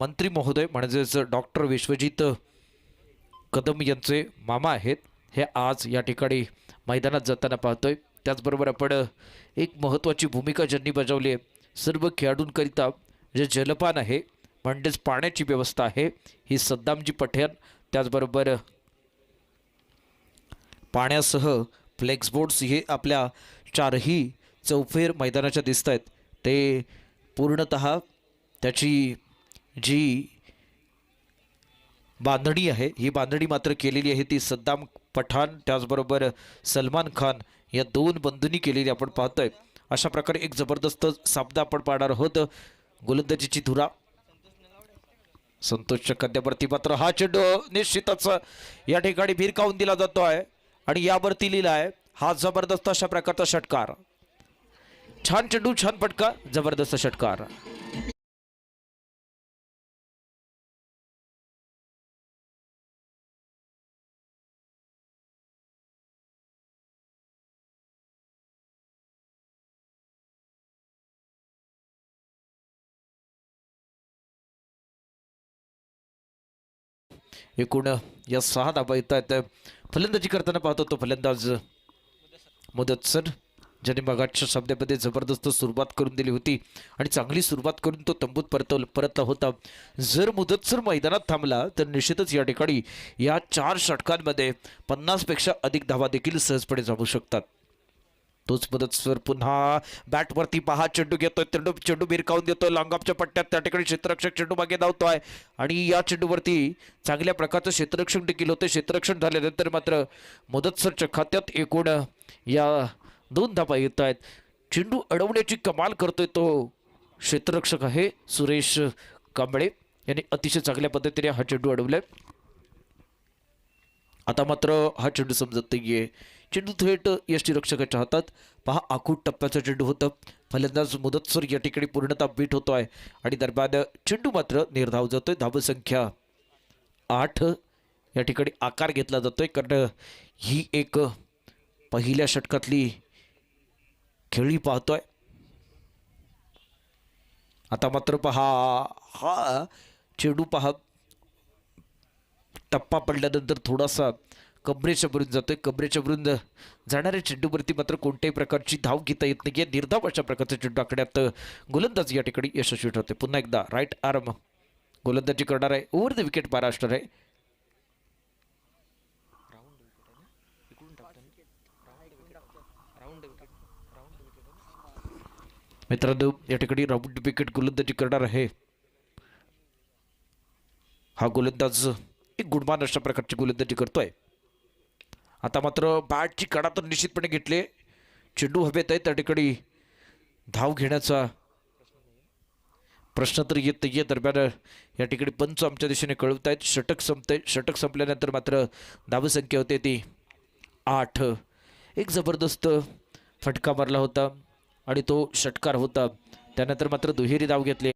मंत्री महोदय म्हणजेच डॉक्टर विश्वजित कदम यांचे मामा आहेत, हे आज या ठिकाणी मैदानात जाताना पाहतोय। त्याचबरोबर आपण एक महत्त्वाची भूमिका ज्यांनी बजावली आहे सर्व खेळाडूंकरिता जे जलपान आहे म्हणजेच पाण्याची व्यवस्था आहे ही सद्दामजी पठाण, त्याचबरोबर पाण्यासह फ्लेक्सबोर्ड्स हे आपल्या चारही चौफेर मैदानाच्या दिसत आहेत। ते पूर्णतः त्याची जी बांधणी आहे ही बांधणी मात्र केलेली आहे ती सद्दाम पठाण त्याचबरोबर सलमान खान या दोन बंधूंनी केलेली आपण पाहतोय। अशा प्रकारे एक जबरदस्त सामना आपण पाहणार आहोत। गोलंदाजीची धुरा संतोषच्या कद्यावरती मात्र हा चेंडू निश्चितच या ठिकाणी भिरकावून दिला जातो आहे आणि यावरती लिहिला आहे हा जबरदस्त अशा प्रकारचा षटकार। छान चेंडू, छान फटका, जबरदस्त षटकार। एकूण या 6 धाबा येत आहेत। फलंदाजी करताना पाहतो तो फलंदाज मुदस्सर ज्याने मगाच्या सामन्यामध्ये जबरदस्त सुरुवात करून दिली होती आणि चांगली सुरुवात करून तो तंबूत परतला होता। जर मुदस्सर मैदानात थांबला तर निश्चितच या ठिकाणी या 4 षटकांमध्ये 50 पेक्षा अधिक धावा देखील सहजपणे जमू शकतात। तोच मुदस्सर पुन्हा बॅटवरती पहा, चेंडू घेतोय, चेंडू भिरकावून देतोय लांगापच्या पट्ट्यात, त्या ठिकाणी क्षेत्ररक्षक चेंडू मागे धावतोय आणि या चेंडूवरती चांगल्या प्रकारचं क्षेत्ररक्षण देखील होते। क्षेत्ररक्षण झाल्यानंतर मात्र मुदस्सरच्या खात्यात एकूण या 2 धावा येत आहेत। चेंडू अडवण्याची कमाल करतोय तो क्षेत्ररक्षक आहे सुरेश कांबळे यांनी अतिशय चांगल्या पद्धतीने हा चेंडू अडवलाय। आता मात्र हा चेंडू समजत नाहीये, चेंडू थेट यष्टीरक्षकाच्या हातात। पहा आखूड टप्प्याचा चेंडू होतं, फलंदाज मुदस्सर या ठिकाणी पूर्णतः बीट होतोय आणि दरम्यान चेंडू मात्र निर्धाव जातोय। धावसंख्या 8 या ठिकाणी आकार घेतला जातोय कारण ही एक पहिल्या षटकातली खेळी पाहतोय। आता मात्र पहा हा चेंडू पहा टप्पा पडल्यानंतर थोडासा कमरेच्या वरून जातोय, कमरेच्या वरून जाणाऱ्या चेंडूवरती मात्र कोणत्याही प्रकारची धाव घेता येत नाही। निर्धाव अशा प्रकारचा चेंडू आखण्यात गोलंदाज या ठिकाणी यशस्वी ठरते। पुन्हा एकदा राईट आर्म गोलंदाजी करणार आहे, ओव्हर द विकेट मारा असणार आहे। मित्रांनो या ठिकाणी राऊंड विकेट गोलंदाजी करणार आहे हा गोलंदाज, एक गुणमान अशा प्रकारची गोलंदाजी करतोय। आता मात्र बॅटची कडा तर निश्चितपणे घेतले, चेंडू हवेत आहे, त्या ठिकाणी धाव घेण्याचा प्रश्न तर येत नाहीये। दरम्यान या ठिकाणी पंच आमच्या दिशेने कळवत आहेत षटक संपते, षटक संपल्यानंतर मात्र धावसंख्या होते ती 8। एक जबरदस्त फटका मारला होता आणि तो षटकार होता, त्यानंतर मात्र दुहेरी धाव घेतली।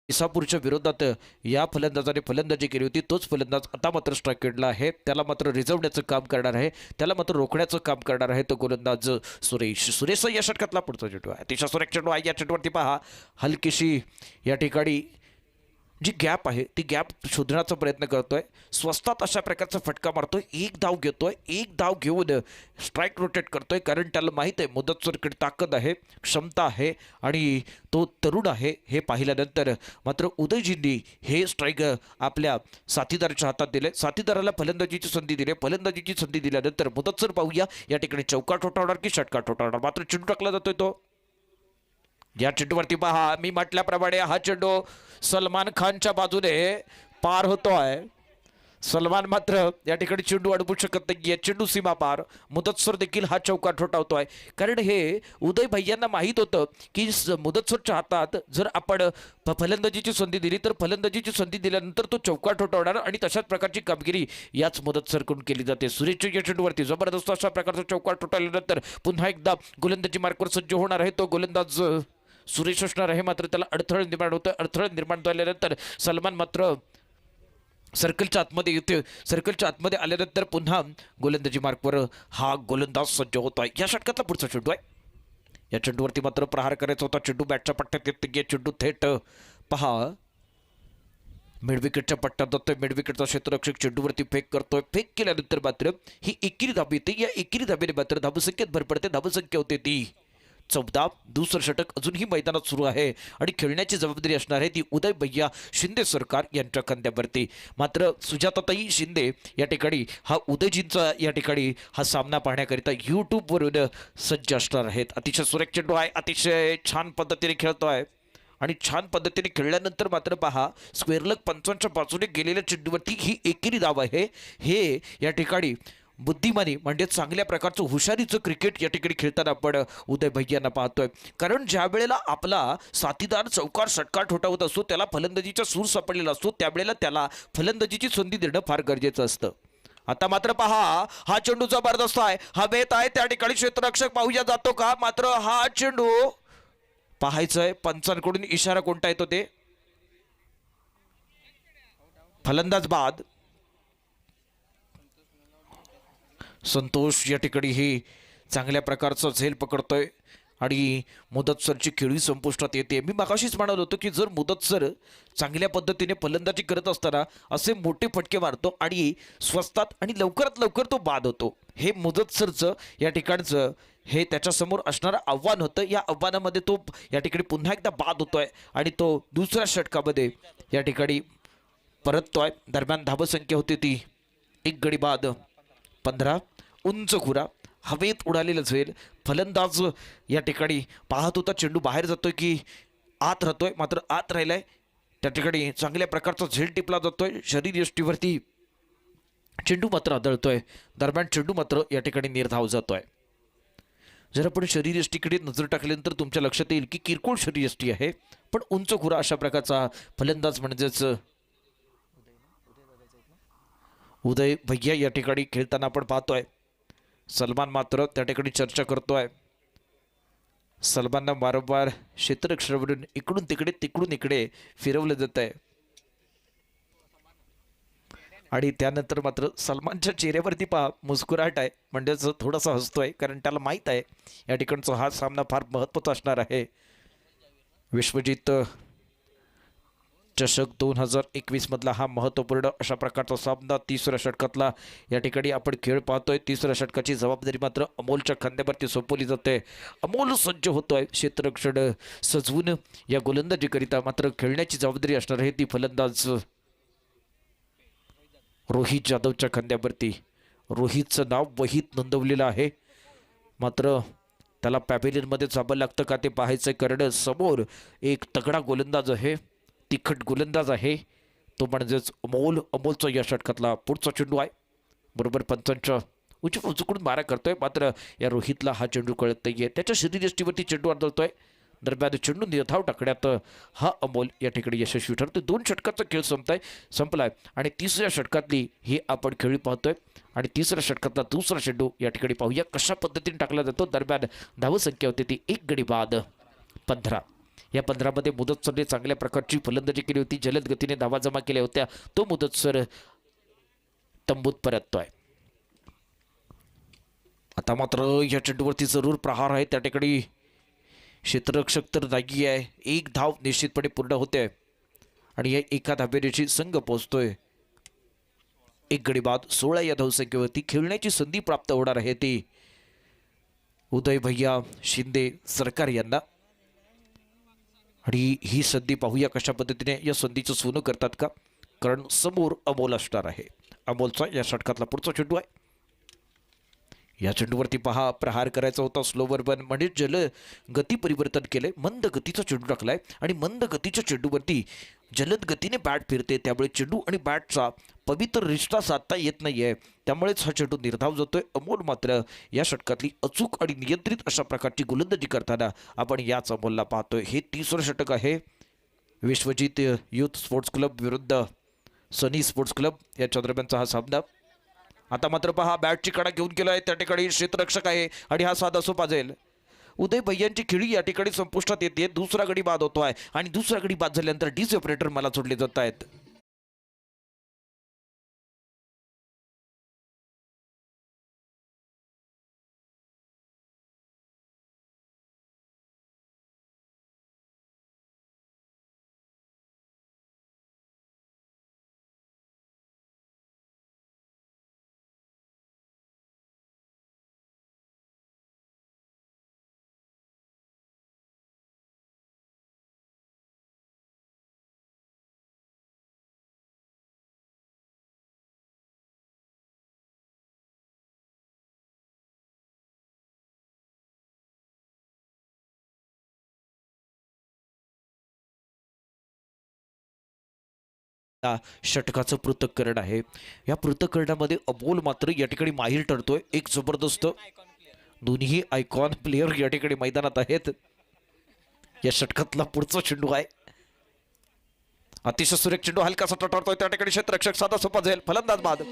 इसापूरच्या विरोधात या फलंदाजाने फलंदाजी केली होती, तोच फलंदाज आता मात्र स्ट्राईक आहे, त्याला मात्र रिझवण्याचं काम करणार आहे, त्याला मात्र रोखण्याचं काम करणार आहे तो गोलंदाज सुरेश या षटकातला पुढचा चेंडू आहे, अतिशय सुरेख चेंडू आहे। या चेंडूवरती पहा हलकीशी या ठिकाणी जी गॅप आहे ती गॅप शोधण्याचा प्रयत्न करतोय, स्वस्तात अशा प्रकारचा फटका मारतोय, एक धाव घेतोय, एक धाव घेऊन स्ट्राईक रोटेट करतोय, कारण त्याला माहीत आहे मुदतसरकडे ताकद आहे, क्षमता आहे आणि तो तरुण आहे हे पाहिल्यानंतर मात्र उदयजींनी हे स्ट्राईक आपल्या साथीदाराच्या हातात दिले, साथीदाराला फलंदाजीची संधी दिली, फलंदाजीची संधी दिल्यानंतर मुदतसर पाहूया या ठिकाणी चौका ठोठावणार की षटकार ठोठावणार, मात्र चेंडू टाकला जातोय तो. या चेंडूवरती पहा, मी म्हटल्याप्रमाणे हा चेंडू सलमान खानच्या बाजूने पार होतोय. सलमान मात्र या ठिकाणी चेंडू अडवू शकत नाही, चेंडू सीमा पार. मुदतसर देखील हा चौका ठोठावतोय, कारण हे उदय भैयांना माहीत होतं की मुदतसरच्या हातात जर आपण फलंदाजीची संधी दिली तर फलंदाजीची संधी दिल्यानंतर तो चौका ठोठावणार आणि तशाच प्रकारची कामगिरी याच मुदतसरकडून केली जाते. सुरेशच्या या चेंडूवरती जबरदस्त अशा प्रकारचा चौका ठोठावल्यानंतर पुन्हा एकदा गोलंदाजी मार्कवर सज्ज होणार आहे तो गोलंदाज सुरेश असणार आहे, मात्र त्याला अडथळे निर्माण होतं. अडथळे निर्माण झाल्यानंतर सलमान मात्र सर्कलच्या आतमध्ये येते, सर्कलच्या आतमध्ये आल्यानंतर पुन्हा गोलंदाजी मार्कवर हा गोलंदाज सज्ज होतो आहे. या षटकातला पुढचा चेंडू आहे, या चेंडूवरती मात्र प्रहार करायचा होता, चेंडू बॅटच्या पट्ट्यात येते, चेंडू थेट पहा मिडविकेटच्या पट्ट्यात जातोय, मिडविकेटचा क्षेत्ररक्षक चेंडूवरती फेक करतोय, फेक केल्यानंतर मात्र ही एकेरी धाब येते, या एकेरी धाबेने मात्र धावसंख्येत भर पडते, धावसंख्या होते ती 14. दुसरं षटक अजूनही मैदानात सुरू आहे आणि खेळण्याची जबाबदारी असणार आहे ती उदय भैया शिंदे सरकार यांच्या खांद्यावरती. मात्र सुजाताताई शिंदे या ठिकाणी हा उदयजींचा या ठिकाणी हा सामना पाहण्याकरिता यूट्यूबवरून सज्ज असणार आहेत. अतिशय सुरेख चेंडू आहे, अतिशय छान पद्धतीने खेळतोय आणि छान पद्धतीने खेळल्यानंतर मात्र पहा स्क्वेअरलग पंचांच्या बाजूने गेलेल्या चेंडूवरती ही एकेरी धाव आहे. हे या ठिकाणी बुद्धिमानी म्हणजे चांगल्या प्रकारचं हुशारीचं क्रिकेट या ठिकाणी खेळताना आपण उदय भैयांना पाहतोय, कारण ज्या वेळेला आपला साथीदार चौकार षटकार ठोठावत असतो, त्याला फलंदाजीचा सूर सापडलेला असतो, त्यावेळेला त्याला फलंदाजीची संधी देणं फार गरजेचं असतं. आता मात्र पहा हा चेंडू जबरदस्त आहे, हवेत आहे, त्या ठिकाणी क्षेत्ररक्षक पाहूया जातो का, मात्र हा चेंडू पाहायचंय पंचांकडून इशारा कोणता येतो ते फलंदाज बाद. संतोष या ठिकाणी ही चांगल्या प्रकारचा झेल पकडतोय आणि मुदतसरची खेळी संपुष्टात येते. मी मागाशीच म्हणालो होतो की जर मुदतसर चांगल्या पद्धतीने फलंदाजी करत असताना असे मोठे फटके मारतो आणि स्वस्तात आणि लवकरात लवकर तो बाद होतो, हे मुदतसरचं या ठिकाणचं हे त्याच्यासमोर असणारं आव्हान होतं. या आव्हानामध्ये तो या ठिकाणी पुन्हा एकदा बाद होतोय आणि तो दुसऱ्या षटकामध्ये या ठिकाणी परततोय. दरम्यान धावसंख्या होती ती एक गडी बाद 15. उंच खुरा हवेत उडालेलं झेल, फलंदाज या ठिकाणी पाहत होता चेंडू बाहेर जातोय की आत राहतोय, मात्र आत राहिलाय, त्या ठिकाणी चांगल्या प्रकारचा झेल टिपला जातोय, शरीर यष्टीवरती चेंडू मात्र आदळतोय. दरम्यान चेंडू मात्र या ठिकाणी निर्धाव जातोय. जर आपण शरीरयष्टीकडे नजर टाकल्यानंतर तुमच्या लक्षात येईल की किरकोळ शरीरयष्टी आहे, पण उंच खुरा अशा प्रकारचा फलंदाज म्हणजेच उदय भैया या ठिकाणी खेळताना आपण पाहतोय. सलमान मात्र त्या ठिकाणी चर्चा करतोय. सलमानला वारंवार क्षेत्ररक्षणावरून इकडून तिकडे तिकडून इकडे फिरवलं जात आहे आणि त्यानंतर मात्र सलमानच्या चेहऱ्यावरती पहा मुस्कुराट आहे, म्हणजेच थोडासा हसतोय, कारण त्याला माहीत आहे या ठिकाणचा हा सामना फार महत्त्वाचा असणार आहे. विश्वजित चषक 2021 मधला हा महत्त्वपूर्ण अशा प्रकारचा सामना तिसऱ्या षटकातला या ठिकाणी आपण खेळ पाहतोय. तिसऱ्या षटकाची जबाबदारी मात्र अमोलच्या खांद्यावरती सोपवली जाते. अमोल सज्ज होतोय क्षेत्ररक्षण सजवून या गोलंदाजीकरिता, मात्र खेळण्याची जबाबदारी असणार आहे ती फलंदाज रोहित जाधवच्या खांद्यावरती. रोहितचं नाव वहीत नोंदवलेलं आहे, मात्र त्याला पॅव्हेलियनमध्ये जावं लागतं का ते पाहायचं, कारण समोर एक तगडा गोलंदाज आहे, तिखट गोलंदाज आहे, तो म्हणजेच अमोलचा या षटकातला पुढचा चेंडू आहे. बरोबर पंचांच्या उचकडून मारा करतोय, मात्र या रोहितला हा चेंडू कळत नाहीये, त्याच्या शरीरयष्टीवरती चेंडू आदळतोय. दरम्यान चेंडू निर्धाव टाकण्यात हा अमोल या ठिकाणी यशस्वी ठरतो. 2 षटकाचा खेळ संपलाय आणि तिसऱ्या षटकातली ही आपण खेळी पाहतोय आणि तिसऱ्या षटकातला दुसरा चेंडू या ठिकाणी पाहूया कशा पद्धतीने टाकला जातो. दरम्यान धावसंख्या होती ती एक गडी बाद 15. या 15 मध्ये मुदतसरने चांगल्या प्रकारची फलंदाजी केली होती, जलद गतीने धावा जमा केल्या होत्या. तो मुदतसर तंबूत परततोय. आता मात्र या चेंडूवरती जरूर प्रहार आहे, त्या ठिकाणी क्षेत्ररक्षक तर जागी आहे, एक धाव निश्चितपणे पूर्ण होते आणि या एका धाब्याची संघ पोहोचतोय एक गडी बाद 16 या धावसंख्येवरती. खेळण्याची संधी प्राप्त होणार आहे ती उदय भैया शिंदे सरकार यांना. आणि ही संधी पाहूया कशा पद्धतीने या संधीचं सोनं करतात का, कारण समोर अमोल असणार आहे. अमोलचा या षटकातला पुढचा चेंडू आहे. या चेंडूवरती पहा, प्रहार करायचा होता स्लोवर बन म्हणजे जल गती परिवर्तन केले, मंद गतीचा चेंडू टाकलाय आणि मंद गतीच्या चेंडूवरती जलद गतीने बॅट फिरते, त्यामुळे चेंडू आणि बॅटचा पवित्र रिश्ता साधता येत नाहीये, त्यामुळेच हा चेंडू निर्धाव जातोय. अमोल मात्र या षटकातली अचूक आणि नियंत्रित अशा प्रकारची गोलंदाजी करताना आपण याच अमोलला पाहतोय. हे 30वे षटक आहे विश्वजित युथ स्पोर्ट्स क्लब विरुद्ध सनी स्पोर्ट्स क्लब याच्या दरम्यानचा हा सामना. आता मात्र पहा, बॅटची कडा घेऊन गेलाय, त्या ठिकाणी क्षेत्ररक्षक आहे आणि हा साधा सोपा जाईल. उदय भैयांची खेळी या ठिकाणी संपुष्टात येते. दुसरा गडी बाद होतोय आणि दुसरा गडी बाद झाल्यानंतर डीजे ऑपरेटर मला सोडले जात आहेत. षटकाचं पृथक्करण आहे. या पृथक्करणामध्ये अमोल मात्र या ठिकाणी माहीर ठरतोय. एक जबरदस्त दोन्ही आयकॉन प्लेयर या ठिकाणी मैदानात आहेत. या षटकातला पुढचा चेंडू आहे, अतिशय सुरेख चेंडू, हलकासा टटारतोय, त्या ठिकाणी क्षेत्ररक्षक साधा सोपा जाईल, फलंदाज बाद.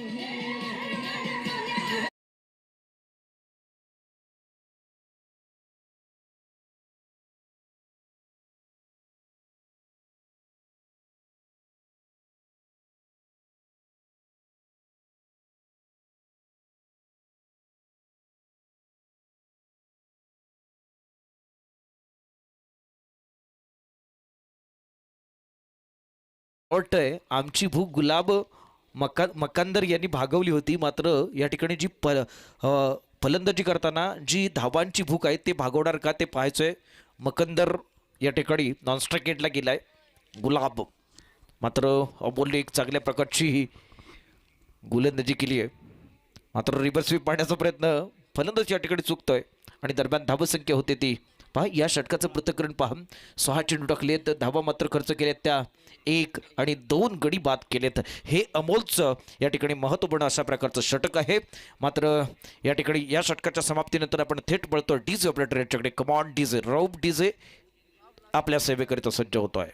वाटतंय आमची भूक गुलाब मकांदर यांनी भागवली होती, मात्र या ठिकाणी जी फलंदाजी करताना जी धावांची भूक आहे ते भागवणार का ते पाहायचंय. मकंदर या ठिकाणी नॉनस्ट्राइक एंडला गेलाय. गुलाब मात्र अमोलने एक चांगल्या प्रकारची गोलंदाजी केली आहे, मात्र रिव्हर्स स्वीप पाडण्याचा प्रयत्न फलंदाज या ठिकाणी चुकतोय आणि दरम्यान धावसंख्या होते ती पहा. या षटकाचं पृथक्करण पहा, 6 चेंडू टाकलेत, धावा मात्र खर्च केलेत त्या 1 आणि 2 गडी बाद केलेत. हे अमोलचं या ठिकाणी महत्त्वपूर्ण अशा प्रकारचं षटक आहे. मात्र या ठिकाणी या षटकाच्या समाप्तीनंतर आपण थेट बळतो डीजे ऑपरेटर यांच्याकडे. कमॉन डीजे, रौब डीजे आपल्या सेवेकरिता सज्ज होतोय.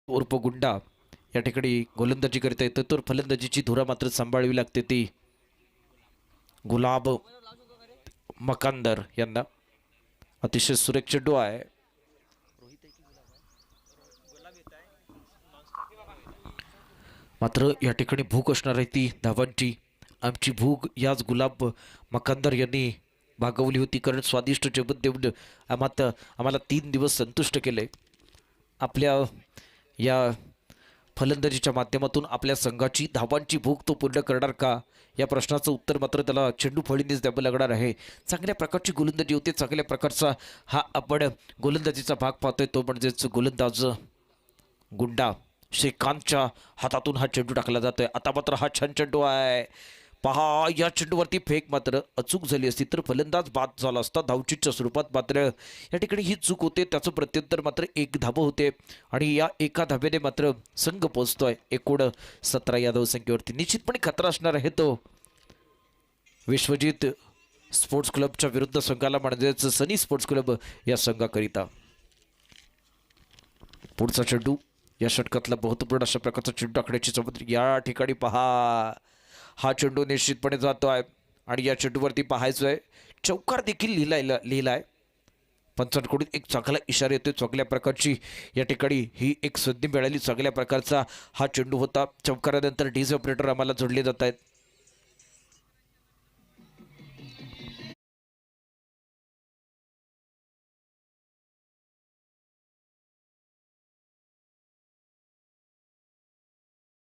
उर्फ गुंडा या ठिकाणी गोलंदाजी करता येतं, तर फलंदाजीची धुरा मात्र सांभाळावी लागते ती गुलाब मकांदर यांना. अतिशय सुरेख चेंडू आहे. मात्र या ठिकाणी भूक असणार आहे ती धावांची. आमची भूक याच गुलाब मकांदर यांनी भागवली होती, कारण स्वादिष्ट जेवण देऊन आम्हाला 3 दिवस संतुष्ट केले. आपल्या या फलंदाजीच्या माध्यमातून आपल्या संघाची धावांची भूक तो पूर्ण करणार का, या प्रश्नाचं उत्तर मात्र त्याला चेंडू फळीनेच द्यावं लागणार आहे. चांगल्या प्रकारची गोलंदाजी होते, चांगल्या प्रकारचा हा आपण गोलंदाजीचा भाग पाहतोय, तो म्हणजेच गोलंदाज गुंडा श्रीकांतच्या हातातून हा चेंडू टाकला जातोय. आता मात्र हा छान चेंडू आहे पहा. या चेंडूवरती फेक मात्र अचूक झाली असती तर फलंदाज बाद झाला असता धावचीच्या स्वरूपात, मात्र या ठिकाणी ही चूक होते, त्याचं प्रत्युत्तर मात्र 1 धाबं होते आणि या एका धाब्याने मात्र संघ पोहोचतोय एकूण 17 या धावसंख्येवरती. निश्चितपणे खतरा असणार आहे तो विश्वजित स्पोर्ट्स क्लबच्या विरुद्ध संघाला, म्हणजेच सनी स्पोर्ट्स क्लब या संघाकरिता. पुढचा चेंडू या षटकातला महत्वपूर्ण अशा प्रकारचा चेंडू आखण्याची जबाबदारी या ठिकाणी पहा. हा चेंडू निश्चितपणे जातोय आणि या चेंडूवरती पाहायचोय चौकार देखील लिहिलाय. पंचांकडून एक चांगला इशारा येतोय. चांगल्या प्रकारची या ठिकाणी ही एक संधी मिळाली. चांगल्या प्रकारचा हा चेंडू होता. चौकारानंतर डीजे ऑपरेटर आम्हाला जोडले जात आहेत.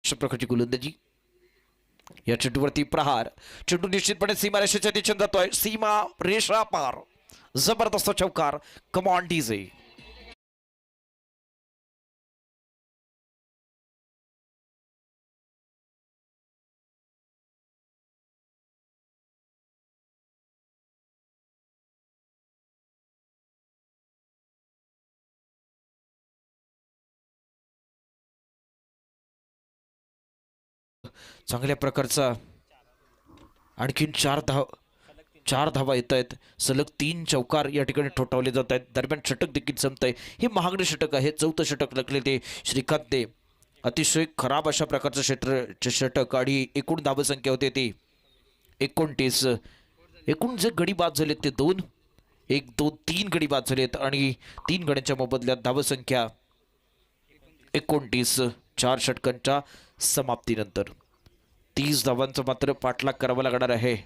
अशा प्रकारची गोलंदाजी. या चेंडूवरती प्रहार. चेंडू निश्चितपणे सीमारेषेच्या दिशेने जातोय. सीमा रेषा पार. जबरदस्त चौकार. Come on DJ. चांगल्या प्रकारचा आणखीन चार धावा येत आहेत. सलग 3 चौकार या ठिकाणी ठोठावले जात आहेत. दरम्यान षटक देखील जमत आहे. हे महागडे षटक आहे. 4थं षटक लागले ते श्रीकांतने. अतिशय खराब अशा प्रकारचं षटक आणि एकूण धावसंख्या होते ती 29. एकूण जे गडी बाद झालेत ते 2, 1 2 3 गडी बाद झालेत आणि 3 गड्यांच्या मोबदल्यात धावसंख्या 29. 4 षटकांच्या समाप्तीनंतर 30 धावांचा मात्र पाठलाग करावा लागणार आहे.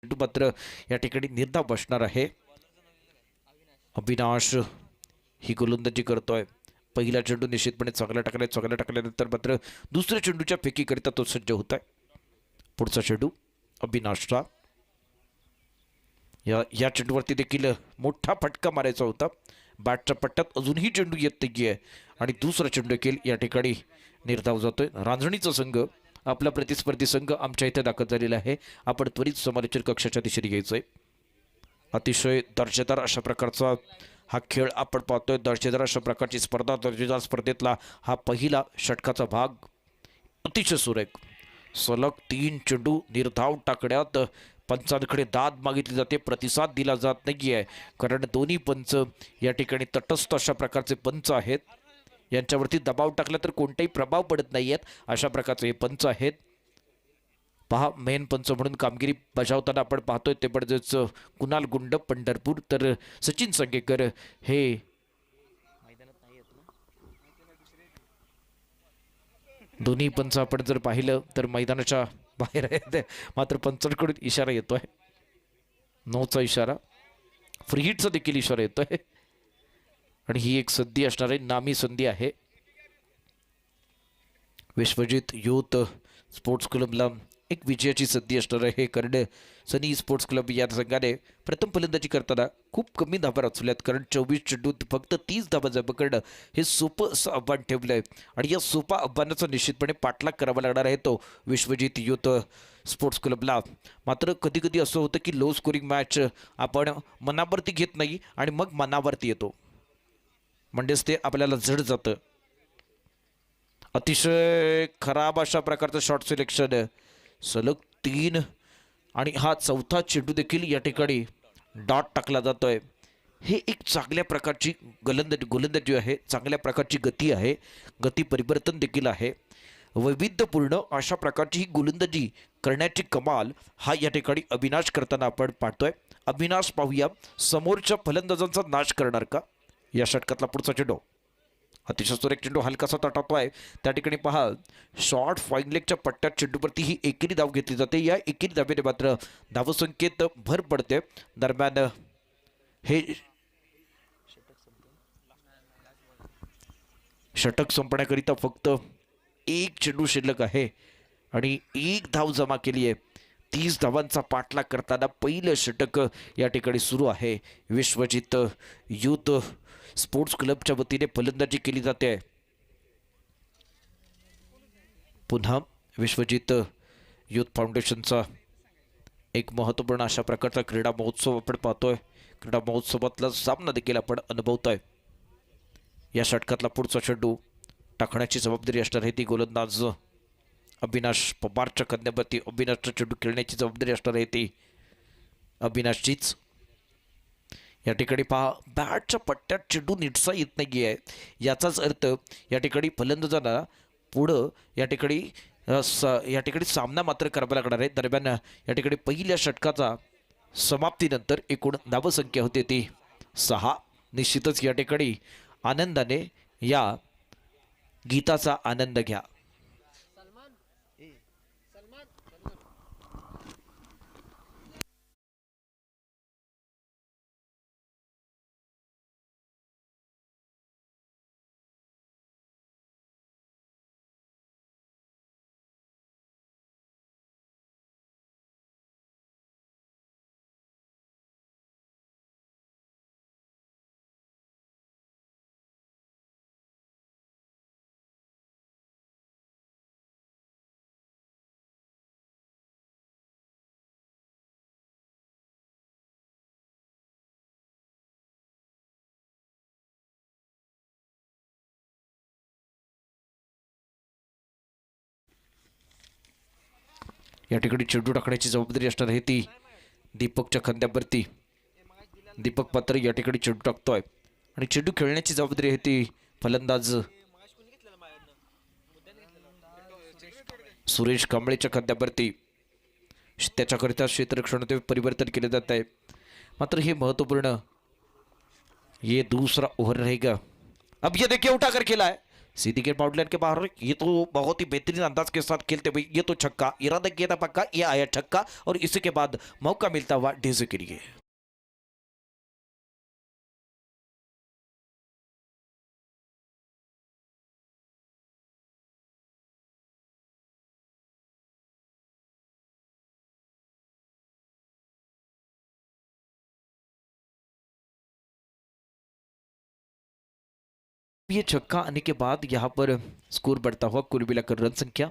चेंडू मात्र या ठिकाणी निर्धाव बसणार आहे. अविनाश ही गोलंदाजी करतोय. पहिला चेंडू निश्चितपणे चांगला टाकल्यानंतर मात्र दुसऱ्या चेंडूच्या फेकीकरिता तो सज्ज होत आहे. पुढचा चेंडू अविनाशचा. या चेंडूवरती देखील मोठा फटका मारायचा होता. बॅटच्या पट्ट्यात अजूनही चेंडू येत नाहीये आणि दुसरा चेंडू देखील या ठिकाणी निर्धाव जातोय. रांजणीचा संघ आपला प्रतिस्पर्धी संघ आमच्या इथे दाखल झालेला आहे. आपण त्वरित समालोचन कक्षाच्या दिशेने घ्यायचंय. अतिशय दर्जेदार अशा प्रकारचा हा खेळ आपण पाहतोय. दर्जेदार अशा प्रकारची स्पर्धा. दर्जेदार स्पर्धेतला हा पहिला षटकाचा भाग अतिशय सुरेख. सलग 3 चेंडू निर्धाव टाकण्यात पंचांकडे दाद मागितली जाते. प्रतिसाद दिला जात नाहीये कारण दोन्ही पंच या ठिकाणी तटस्थ अशा प्रकारचे पंच आहेत. यांच्यावरती दबाव टाकला तर कोणताही प्रभाव पडत नाहीयेत अशा प्रकारचे हे पंच आहेत. पहा, मेन पंच म्हणून कामगिरी बजावताना आपण पाहतोय ते म्हणजेच कुणाल गुंड पंढरपूर, तर सचिन संगेकर हे दोन्ही पंच आपण जर पाहिलं तर मैदानाच्या बाहेर आहेत. मात्र पंचांकडून इशारा येतोय, नोचा इशारा, फ्री हिटचा देखील इशारा येतोय आणि ही एक संधी असणार आहे, नामी संधी आहे. विश्वजित युथ स्पोर्ट्स क्लबला एक विजयाची संधी असणार आहे कारण सनी स्पोर्ट्स क्लब या संघाने प्रथम फलंदाजी करताना खूप कमी धाबा रचल्यात. कारण 24 चेंडूत फक्त 30 धाबा जमा करणं हे सोपं असं आव्हान ठेवलं आहे आणि या सोपा आव्हानाचा निश्चितपणे पाठलाग करावा लागणार आहे तो विश्वजित युथ स्पोर्ट्स क्लबला. मात्र कधी कधी असं होतं की लो स्कोरिंग मॅच आपण मनावरती घेत नाही आणि मग मनावरती येतो, म्हणजेच ते आपल्याला जड जातं. अतिशय खराब अशा प्रकारचं शॉट सिलेक्शन. सलग 3 आणि हा चौथा चेंडू देखील या ठिकाणी डॉट टाकला जातोय. हे एक चांगल्या प्रकारची गोलंदाजी आहे, चांगल्या प्रकारची गती आहे, गती परिवर्तन देखील आहे. वैविध्यपूर्ण अशा प्रकारची ही गोलंदाजी करण्याची कमाल हा या ठिकाणी अविनाश करताना आपण पाहतोय. अविनाश पाहूया समोरच्या फलंदाजांचा नाश करणार का. या षटकातला पुढचा चेंडू अतिशय सुरेख चेंडू हलकासा तटातोय. त्या ठिकाणी पहा, शॉर्ट फाईन लेगच्या पट्ट्यात चेंडूवरती ही एकेरी धाव घेतली जाते. या एकेरी धावेने मात्र धावसंख्येत भर पडते. दरम्यान हे षटक संपण्याकरिता फक्त एक चेंडू शिल्लक आहे आणि 1 धाव जमा केली आहे. 30 धावांचा पाठलाग करताना पहिलं षटक या ठिकाणी सुरू आहे. विश्वजित युथ स्पोर्ट्स क्लबच्या वतीने फलंदाजी केली जाते. पुन्हा विश्वजित युथ फाउंडेशनचा एक महत्त्वपूर्ण अशा प्रकारचा क्रीडा महोत्सव आपण पाहतोय. क्रीडा महोत्सवातला सामना देखील आपण अनुभवतोय. या षटकातला पुढचा चेंडू टाकण्याची जबाबदारी असणार आहे ती गोलंदाज अविनाश पवारच्या कन्यावरती. अविनाशचा चेंडू खेळण्याची जबाबदारी असणार आहे ती अविनाशचीच. या ठिकाणी पहा, बॅटच्या पट्ट्यात चेंडू नीटसा येत नाही आहे. याचाच अर्थ या ठिकाणी फलंदाजांना पुढं या ठिकाणी सामना मात्र करावा लागणार आहे. दरम्यान या ठिकाणी पहिल्या षटकाचा समाप्तीनंतर एकूण धावसंख्या होते ती 6. निश्चितच या ठिकाणी आनंदाने या गीताचा आनंद घ्या. या ठिकाणी चेंडू टाकण्याची जबाबदारी असणार आहे ती दीपकच्या खांद्यावरती. दीपक पात्र या ठिकाणी चेंडू टाकतोय आणि चेंडू खेळण्याची जबाबदारी आहे ती फलंदाज सुरेश कांबळेच्या खांद्यावरती. त्याच्याकरिता क्षेत्ररक्षणात परिवर्तन केले जात आहे. मात्र हे महत्वपूर्ण, ये दूसरा ओव्हर रहेगा. अब ये देखिए उठाकर खेला है, सीधी गेंद बाउंड्री लाइन के बाहर, ये तो बहुत ही बेहतरीन अंदाज के साथ खेलते हुए, ये तो छक्का, इरादा किया था पक्का, ये आया छक्का और इसी के बाद मौका मिलता हुआ डीजे के लिए। ये छक्का आने के बाद यहाँ पर स्कोर बढ़ता हुआ, कुल मिलाकर रन संख्या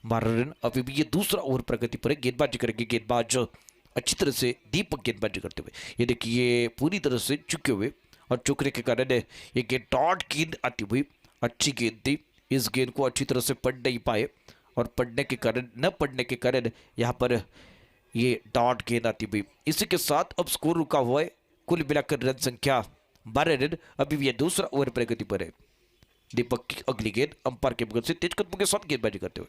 12 रन। अभी भी ये दूसरा ओवर प्रगति पर है, गेंदबाजी करेंगे गेंदबाज अच्छी तरह से, दीपक गेंदबाजी करते हुए, ये देखिए पूरी तरह से चुके हुए और चुकने के कारण ये गेंद डॉट गेंद आती हुई, अच्छी गेंद थी, इस गेंद को अच्छी तरह से पढ़ नहीं पाए और पढ़ने के कारण, न पढ़ने के कारण यहाँ पर ये डॉट गेंद आती हुई। इसी के साथ अब स्कोर रुका हुआ है, कुल मिलाकर रन संख्या 12 रन। अभी भी ये दूसरा ओवर प्रगति पर है। दीपक की अगली गेंद अंपायर के बगल से तेज कदमों के साथ गेंदबाजी करते हुए,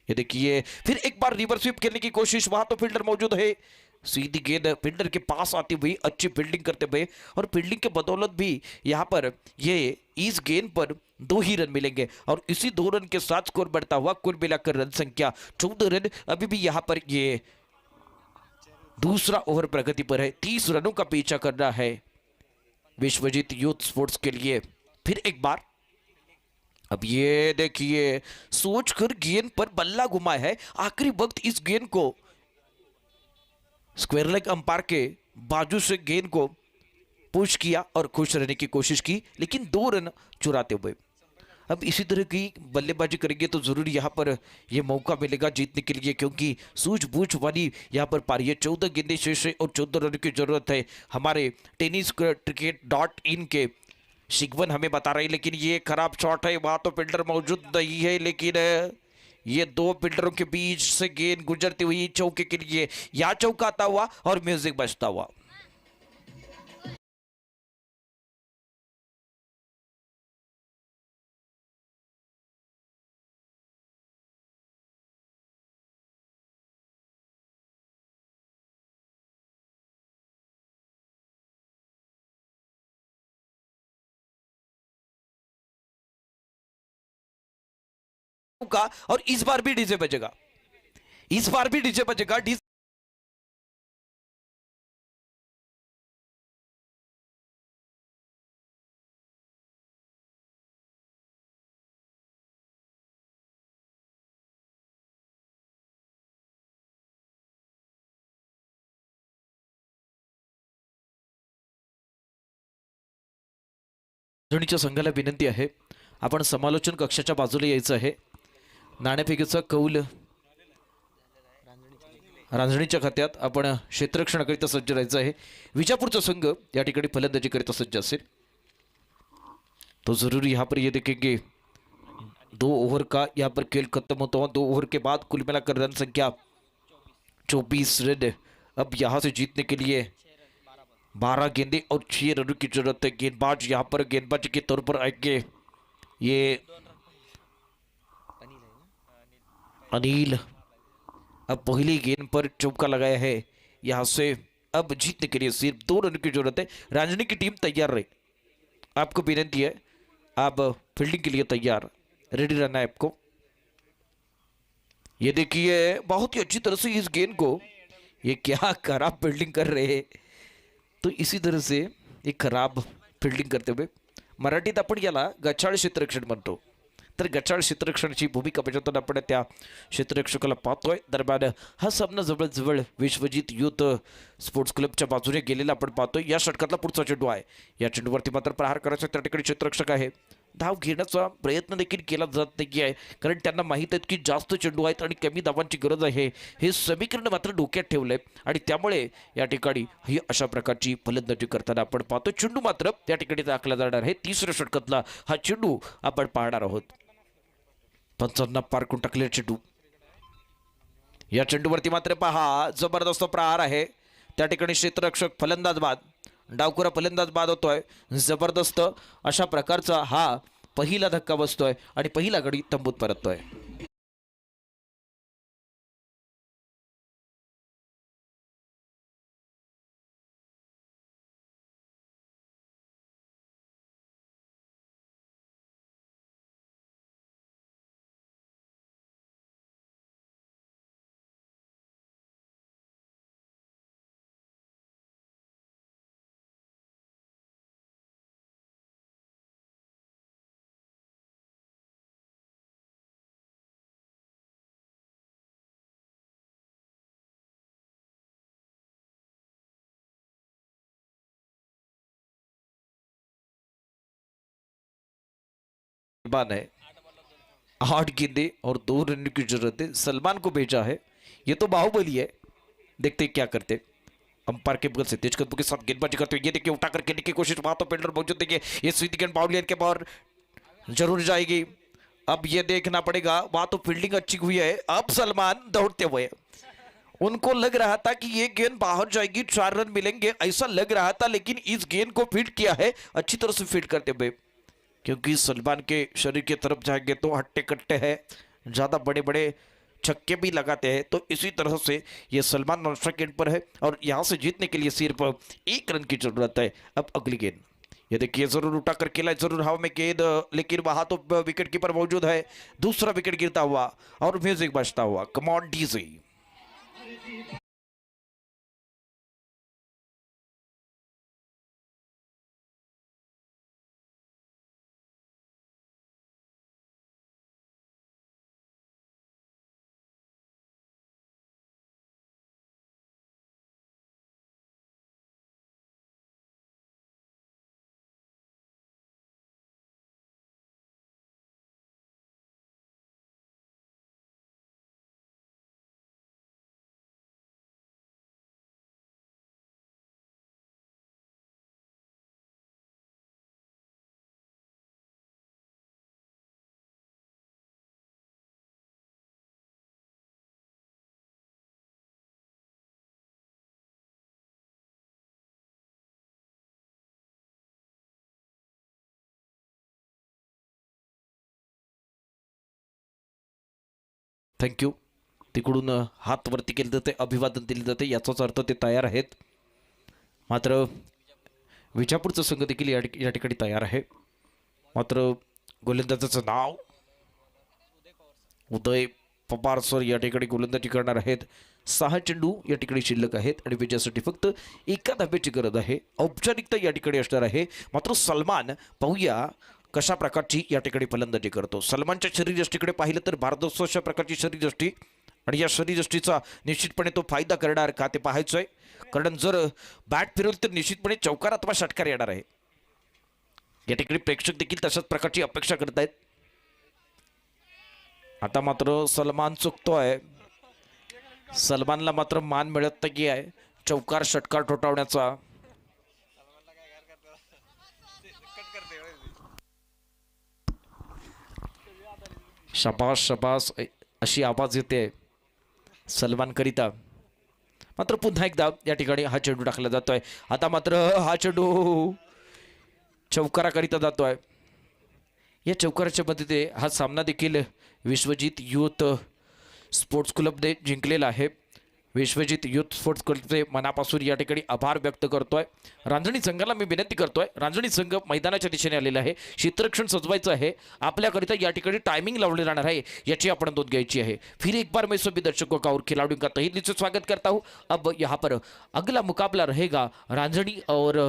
ये देखिए फिर एक बार रिवर्स स्वीप खेलने की कोशिश, वहां तो फील्डर मौजूद है, सीधी गेंद फील्डर के पास आती हुई, अच्छी फील्डिंग करते हुए और फील्डिंग के बदौलत भी यहां पर ये इस गेंद पर 2 ही रन मिलेंगे और इसी 2 रन के साथ स्कोर बढ़ता हुआ, कुल मिलाकर रन संख्या 14 रन। अभी भी यहां पर ये दूसरा ओवर प्रगति पर है, 30 रनों का पीछा करना है विश्वजीत यूथ स्पोर्ट्स के लिए। फिर एक बार, अब ये देखिए सोचकर गेंद पर बल्ला घुमाया है, आखिरी वक्त इस गेंद को स्क्वायर लेग अंपायर के बाजू से गेंद को पुश किया और खुश रहने की कोशिश की, लेकिन 2 रन चुराते हुए। अब इसी तरह की बल्लेबाजी करेंगे तो जरूर यहाँ पर यह मौका मिलेगा जीतने के लिए, क्योंकि सूझबूझ वाली यहाँ पर पारी है। 14 गेंदें शेष है और 14 रन की जरूरत है। हमारे टेनिस क्रिकेट डॉट इन के शिकवन हमें बता रही, लेकिन ये खराब शॉट है, वहां तो फील्डर मौजूद नहीं है, लेकिन ये 2 फील्डरों के बीच से गेंद गुजरती हुई चौके के लिए, या चौका आता हुआ और म्यूजिक बजता हुआ। का और इस बार भी डीजे बजेगा, इस बार भी डीजे बजेगा। धोनीच्या संघाला विनंती आहे, आपण समालोचन कक्षाच्या बाजूला यायचं आहे। नाणेफेकीचा कौल रांजणीच्या खात्यात, आपण क्षेत्ररक्षणाकरिता सज्ज राहायचं आहे। विजापूरचा संघ या ठिकाणी फलंदाजीकरिता सज्ज असेल तो जरूर यहाँ पर ये देखेंगे 2 ओवर का यहाँ पर खेल खत्म होता हुआ। 2 ओवर के बाद कुल मिलाकर रन संख्या 24 रन। अब यहाँ से जीतने के लिए 12 गेंदे और 6 रनों की जरूरत है। गेंदबाज यहाँ पर गेंदबाज के तौर पर आएंगे ये अनिल। अब पहली गेंद पर चौका लगाया है, यहाँ से अब जीतने के लिए सिर्फ 2 रन की जरूरत है। रांजनी की टीम तैयार रहे, आपको विनंती है, आप फील्डिंग के लिए तैयार, रेडी रहना है आपको। ये देखिए बहुत ही अच्छी तरह से इस गेंद को, ये क्या खराब फील्डिंग कर रहे हैं, तो इसी तरह से एक खराब फील्डिंग करते हुए मराठीत आपण याला गचाळ क्षेत्ररक्षण म्हणतो। तर गचाळ क्षेत्ररक्षणाची भूमिका बजावताना आपण त्या क्षेत्ररक्षकाला पाहतोय। दरम्यान हा सामना जवळजवळ विश्वजीत युथ स्पोर्ट्स क्लबच्या बाजूने गेलेला आपण पाहतोय। या षटकातला पुढचा चेंडू आहे, या चेंडूवरती मात्र प्रहार करायचा त्या ठिकाणी क्षेत्ररक्षक आहे, धाव घेण्याचा प्रयत्न देखील केला जात नाही आहे, कारण त्यांना माहीत आहे की जास्त चेंडू आहेत आणि कमी धावांची गरज आहे, हे समीकरण मात्र डोक्यात ठेवलंय आणि त्यामुळे या ठिकाणी ही अशा प्रकारची फलंदाजी करताना आपण पाहतो। चेंडू मात्र त्या ठिकाणी दाखला जाणार आहे, तिसऱ्या षटकातला हा चेंडू आपण पाहणार आहोत। पंचांना पार करून टाकले चेंडू, या चेंडूवरती मात्र पहा जबरदस्त प्रहार आहे, त्या ठिकाणी क्षेत्ररक्षक फलंदाज बाद, डावखुरा फलंदाज बाद होतोय। जबरदस्त अशा प्रकारचा हा पहिला धक्का बसतोय आणि पहिला गडी तंबूत परततोय। सलमान है, 8 गेंदे और 2 रन की जरूरत है। सलमान को भेजा है, ये तो बाहुबली है, देखते क्या करते। अंपायर के बगल से तेज कदमों के साथ गेंदबाजी करते हुए ये देखिए उठा कर खेलने की कोशिश, वहां तो फील्डर मौजूद देखिए, ये सीधी गेंद बाउंड्री के बाहर जरूर जाएगी। अब ये देखना पड़ेगा, वहां तो फील्डिंग अच्छी हुई है। अब सलमान दौड़ते हुए, उनको लग रहा था कि ये गेंद बाहर जाएगी, 4 रन मिलेंगे ऐसा लग रहा था, लेकिन इस गेंद को फीड किया है अच्छी तरह से फीड करते हुए, क्योंकि सलमान के शरीर की तरफ जाएंगे तो हट्टे कट्टे है, ज्यादा बड़े बड़े छक्के भी लगाते हैं। तो इसी तरह से ये सलमान नॉन गेंद पर है और यहां से जीतने के लिए सिर्फ 1 रन की जरूरत है। अब अगली गेंद, ये देखिए जरूर उठा कर खेला, जरूर हवा में गेंद, लेकिन वहां तो विकेट कीपर मौजूद है। दूसरा विकेट गिरता हुआ और म्यूजिक बजता हुआ, कम ऑन डीजे। थँक्यू. तिकडून हात वरती केले जाते, अभिवादन दिले जाते, याचाच अर्थ ते तयार आहेत. मात्र विजापूरचा संघ देखील या ठिकाणी तयार आहे. मात्र गोलंदाजाचं नाव उदय पवार सर या ठिकाणी गोलंदाजी करणार आहेत. 6 चेंडू या ठिकाणी शिल्लक आहेत आणि विजयासाठी फक्त 1 धाब्याची गरज आहे. औपचारिकता या ठिकाणी असणार आहे. मात्र सलमान पाहूया कशा प्रकारची या ठिकाणी फलंदाजी करतो. सलमानच्या शरीरयष्टीकडे पाहिलं तर भारदस्त अशा प्रकारची शरीरयष्टी आणि या शरीरयष्टीचा निश्चितपणे तो फायदा करणार का ते पाहायचं आहे. कारण जर बॅट फिरवली तर निश्चितपणे चौकार अथवा षटकार येणार आहे. या ठिकाणी प्रेक्षक देखील तशाच प्रकारची अपेक्षा करत आहेत. आता मात्र सलमान चुकतोय. सलमानला मात्र मान मिळत नाही आहे चौकार षटकार ठोठावण्याचा. शाबास शाबास अशी आवाज येते सलमान करिता. मात्र पुन्हा एकदा या ठिकाणी हा चेंडू टाकला जातोय. आता मात्र हा चेंडू चौकाराकरिता जातोय. या चौकाराच्या मदतीने हा सामना देखील विश्वजित युथ स्पोर्ट्स क्लबने जिंकलेला आहे. विश्वजित युथ स्पोर्ट्स क्लबचे मनापासून या ठिकाणी आभार व्यक्त करतोय. रांजणी संघाला मी विनंती करतोय, रांजणी संघ मैदानाच्या दिशेने आलेला आहे. क्षेत्ररक्षण सजवायचं आहे आपल्याकरिता. या ठिकाणी टाइमिंग लावले जाणार आहे, याची आपण नोंद घ्यायची है. फिर एक बार मैं सभी दर्शकों का और खिलाड़ियों का तहे दिल से स्वागत करता हूं. अब यहाँ पर अगला मुकाबला रहेगा रांजणी और